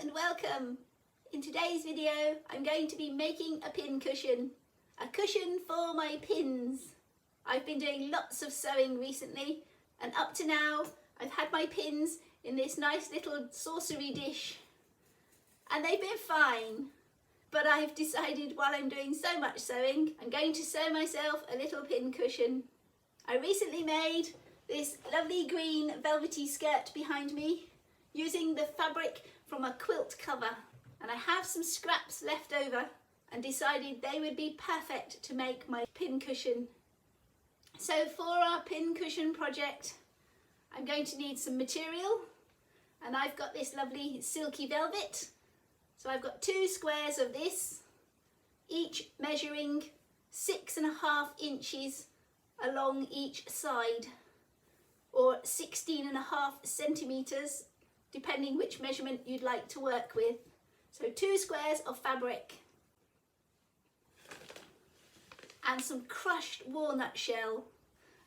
and welcome. In today's video I'm going to be making a pin cushion. A cushion for my pins. I've been doing lots of sewing recently and up to now I've had my pins in this nice little saucery dish and they've been fine. But I've decided while I'm doing so much sewing I'm going to sew myself a little pin cushion. I recently made this lovely green velvety skirt behind me using the fabric from a quilt cover, and I have some scraps left over and decided they would be perfect to make my pin cushion. So for our pin cushion project I'm going to need some material, and I've got this lovely silky velvet. So I've got 2 squares of this, each measuring 6.5 inches along each side, or 16.5 centimetres, depending which measurement you'd like to work with. So 2 squares of fabric and some crushed walnut shell,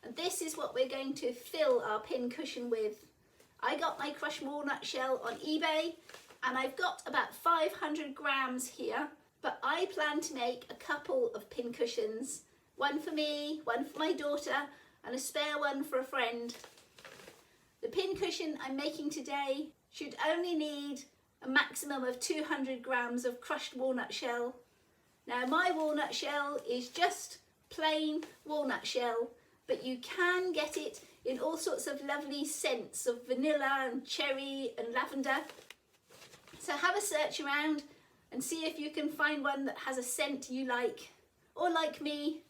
and this is what we're going to fill our pin cushion with. I got my crushed walnut shell on eBay and I've got about 500 grams here, but I plan to make a couple of pin cushions, one for me, one for my daughter, and a spare one for a friend. The pin cushion I'm making today should only need a maximum of 200 grams of crushed walnut shell. Now my walnut shell is just plain walnut shell, but you can get it in all sorts of lovely scents of vanilla and cherry and lavender. So have a search around and see if you can find one that has a scent you like, or like me,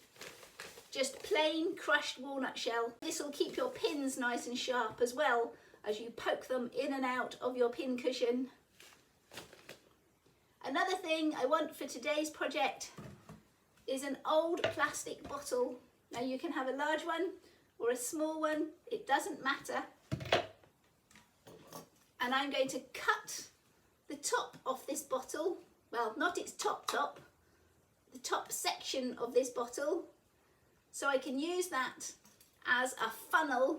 just plain crushed walnut shell. This will keep your pins nice and sharp as well as you poke them in and out of your pin cushion. Another thing I want for today's project is an old plastic bottle. Now you can have a large one or a small one, it doesn't matter. And I'm going to cut the top off this bottle, well, not its top, the top section of this bottle, so I can use that as a funnel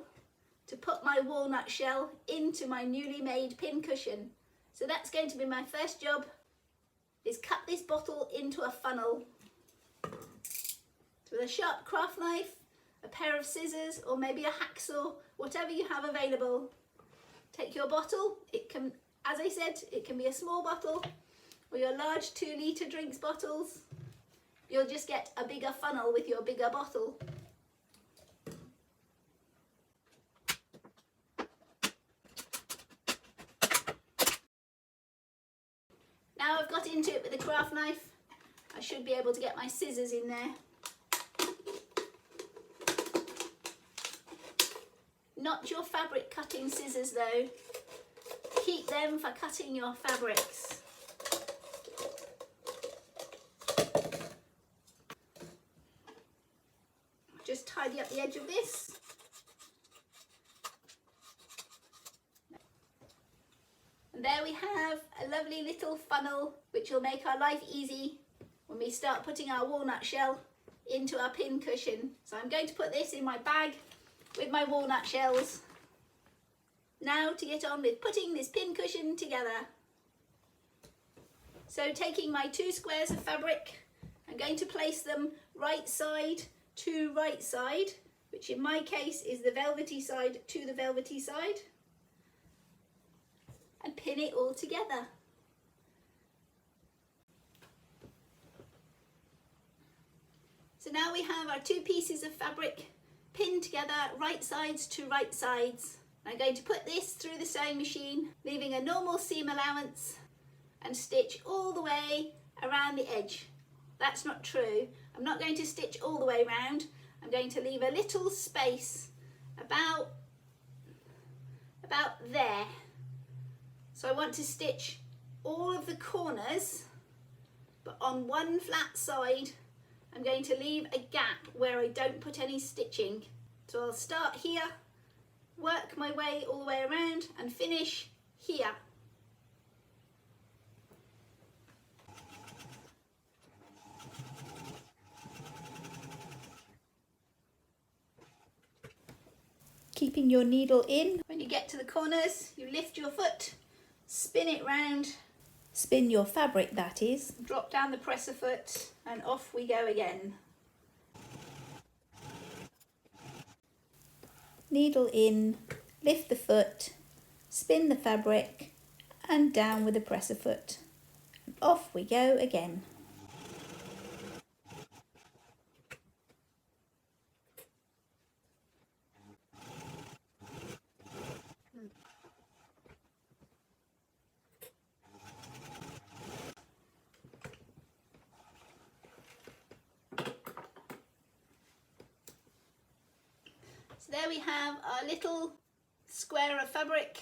to put my walnut shell into my newly made pin cushion. So that's going to be my first job, is cut this bottle into a funnel. So with a sharp craft knife, a pair of scissors, or maybe a hacksaw, whatever you have available. Take your bottle, it can, as I said, it can be a small bottle or your large 2-litre drinks bottles. You'll just get a bigger funnel with your bigger bottle. Now I've got into it with a craft knife, I should be able to get my scissors in there. Not your fabric cutting scissors though, keep them for cutting your fabrics. Just tidy up the edge of this. And there we have a lovely little funnel which will make our life easy when we start putting our walnut shell into our pin cushion. So I'm going to put this in my bag with my walnut shells. Now to get on with putting this pin cushion together. So taking my 2 squares of fabric, I'm going to place them right side to right side, which in my case is the velvety side to the velvety side, and pin it all together. So now we have our 2 pieces of fabric pinned together right sides to right sides. I'm going to put this through the sewing machine, leaving a normal seam allowance, and stitch all the way around the edge. That's not true. I'm not going to stitch all the way round. I'm going to leave a little space about there. So I want to stitch all of the corners, but on one flat side I'm going to leave a gap where I don't put any stitching. So I'll start here, work my way all the way around and finish here. Keeping your needle in. When you get to the corners, you lift your foot, spin it round Spin your fabric, that is. Drop down the presser foot and off we go again. Needle in, lift the foot, spin the fabric and down with the presser foot. And off we go again. So there we have our little square of fabric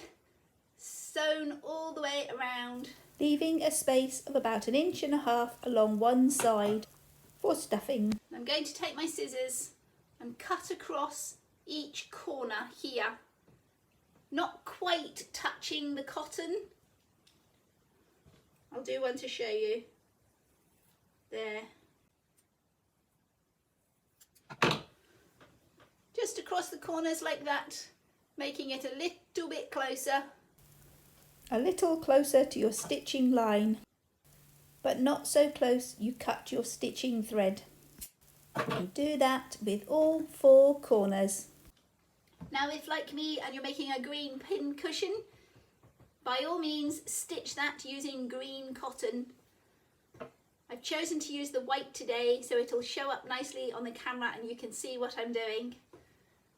sewn all the way around, leaving a space of about 1.5 inches along one side for stuffing. I'm going to take my scissors and cut across each corner here, not quite touching the cotton. I'll do one to show you. There. Just across the corners like that, making it a little bit closer. A little closer to your stitching line, but not so close you cut your stitching thread. And do that with all 4 corners. Now if, like me, and you're making a green pin cushion, by all means stitch that using green cotton. I've chosen to use the white today so it'll show up nicely on the camera and you can see what I'm doing.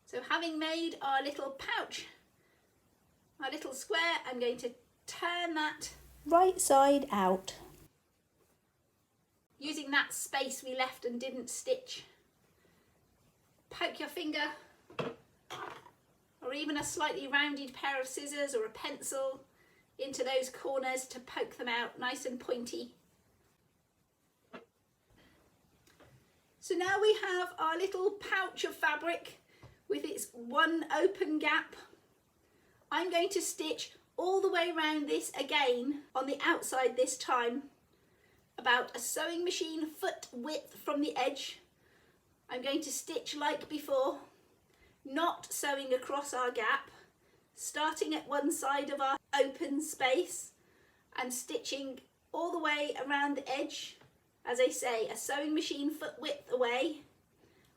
So having made our little pouch, our little square, I'm going to turn that right side out. Using that space we left and didn't stitch. Poke your finger, or even a slightly rounded pair of scissors or a pencil into those corners to poke them out nice and pointy. So now we have our little pouch of fabric with its one open gap. I'm going to stitch all the way around this again on the outside this time, about a sewing machine foot width from the edge. I'm going to stitch like before, not sewing across our gap, starting at one side of our open space and stitching all the way around the edge, as I say, a sewing machine foot width away,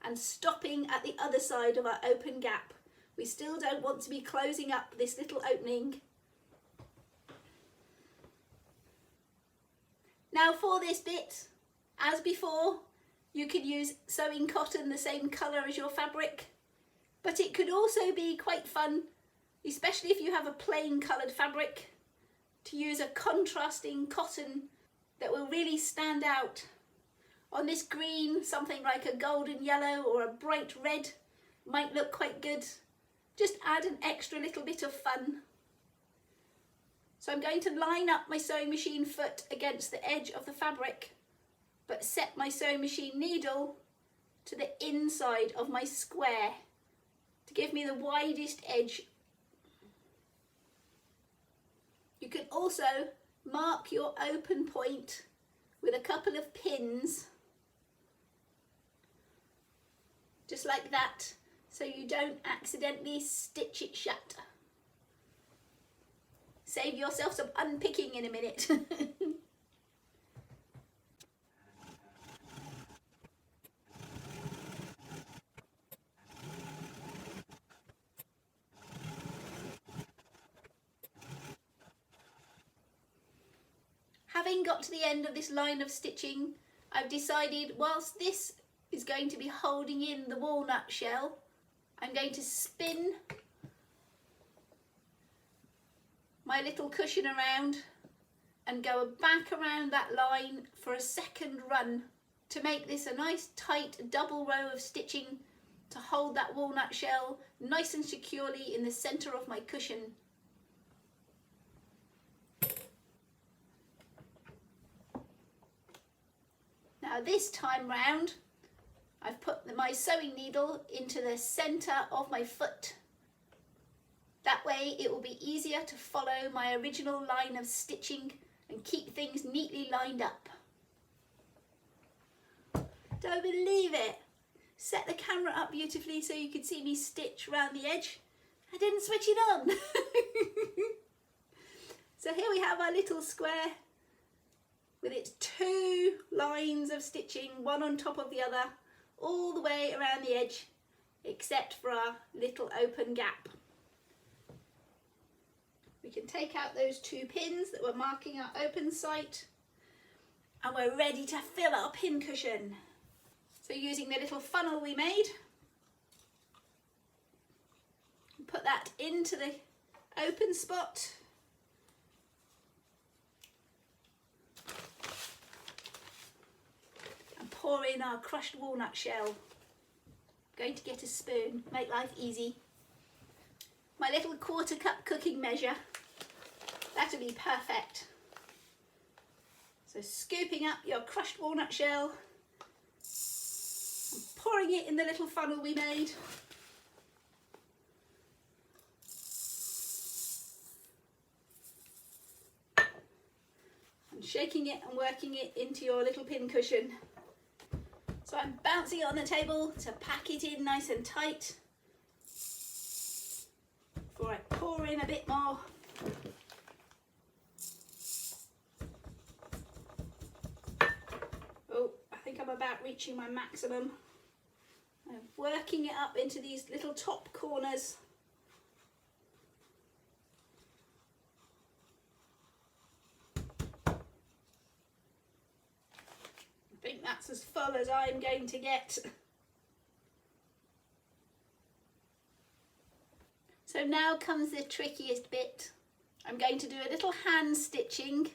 and stopping at the other side of our open gap. We still don't want to be closing up this little opening. Now for this bit, as before, you could use sewing cotton the same colour as your fabric, but it could also be quite fun, especially if you have a plain coloured fabric, to use a contrasting cotton that will really stand out. On this green, something like a golden yellow or a bright red might look quite good. Just add an extra little bit of fun. So I'm going to line up my sewing machine foot against the edge of the fabric, but set my sewing machine needle to the inside of my square to give me the widest edge. You can also mark your open point with a couple of pins, just like that, so you don't accidentally stitch it shut. Save yourself some unpicking in a minute. Having got to the end of this line of stitching, I've decided whilst this is going to be holding in the walnut shell, I'm going to spin my little cushion around and go back around that line for a second run to make this a nice tight double row of stitching to hold that walnut shell nice and securely in the centre of my cushion. Now this time round, I've put my sewing needle into the centre of my foot. That way it will be easier to follow my original line of stitching and keep things neatly lined up. Don't believe it! Set the camera up beautifully so you could see me stitch around the edge. I didn't switch it on. So here we have our little square with its two lines of stitching, one on top of the other, all the way around the edge, except for our little open gap. We can take out those two pins that were marking our open site, and we're ready to fill our pin cushion. So using the little funnel we made, put that into the open spot. And pour in our crushed walnut shell. I'm going to get a spoon, make life easy. My little 1/4 cup cooking measure, that'll be perfect. So scooping up your crushed walnut shell and pouring it in the little funnel we made. And shaking it and working it into your little pin cushion. So I'm bouncing it on the table to pack it in nice and tight before I pour in a bit more. Oh, I think I'm about reaching my maximum. I'm working it up into these little top corners. I think that's as full as I'm going to get. So now comes the trickiest bit. I'm going to do a little hand stitching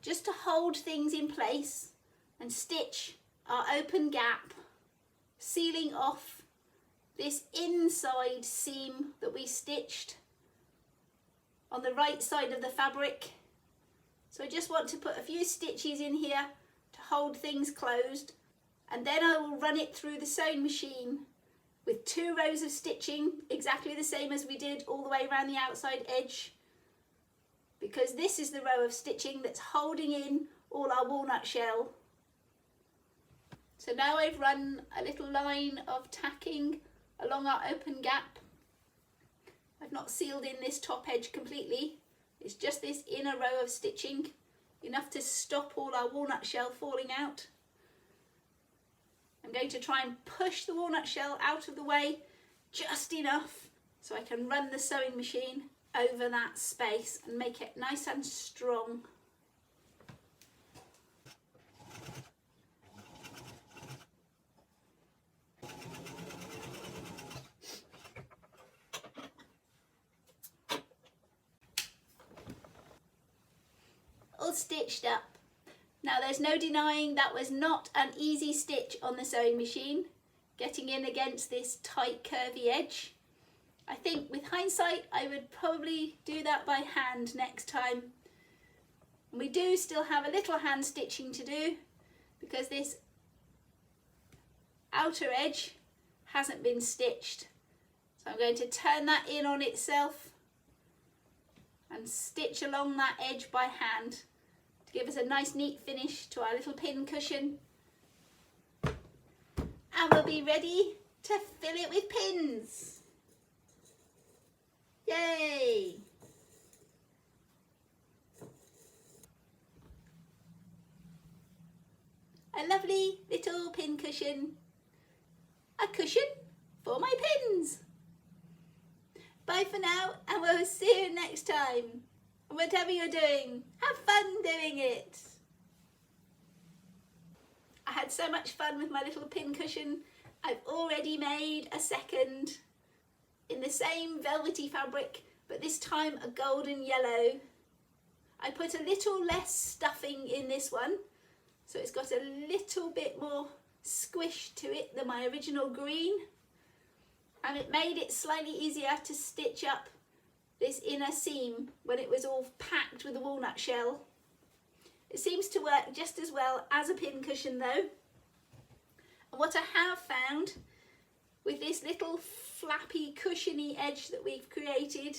just to hold things in place and stitch our open gap, sealing off this inside seam that we stitched on the right side of the fabric. So I just want to put a few stitches in here to hold things closed, and then I will run it through the sewing machine with 2 rows of stitching, exactly the same as we did all the way around the outside edge, because this is the row of stitching that's holding in all our walnut shell. So now I've run a little line of tacking along our open gap. I've not sealed in this top edge completely, it's just this inner row of stitching, enough to stop all our walnut shell falling out. I'm going to try and push the walnut shell out of the way just enough so I can run the sewing machine over that space and make it nice and strong. All stitched up. Now there's no denying that was not an easy stitch on the sewing machine, getting in against this tight curvy edge. I think with hindsight I would probably do that by hand next time. And we do still have a little hand stitching to do because this outer edge hasn't been stitched. So I'm going to turn that in on itself and stitch along that edge by hand to give us a nice neat finish to our little pin cushion. And we'll be ready to fill it with pins. Yay! A lovely little pin cushion. A cushion for my pins. Bye for now, and we'll see you next time. Whatever you're doing, have fun doing it. I had so much fun with my little pin cushion. I've already made a second in the same velvety fabric, but this time a golden yellow. I put a little less stuffing in this one, so it's got a little bit more squish to it than my original green, and it made it slightly easier to stitch up this inner seam when it was all packed with the walnut shell. It seems to work just as well as a pin cushion though. And what I have found with this little flappy cushiony edge that we've created,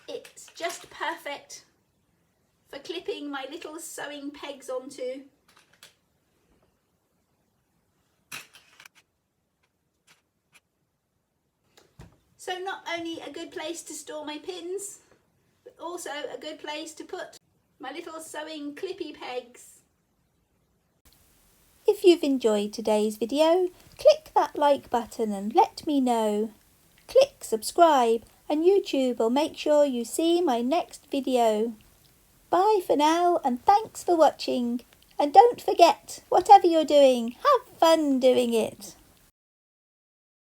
it's just perfect for clipping my little sewing pegs onto. So not only a good place to store my pins, but also a good place to put my little sewing clippy pegs If you've enjoyed today's video, click that like button and let me know. Click subscribe and YouTube will make sure you see my next video. Bye for now and thanks for watching. And don't forget, whatever you're doing, have fun doing it.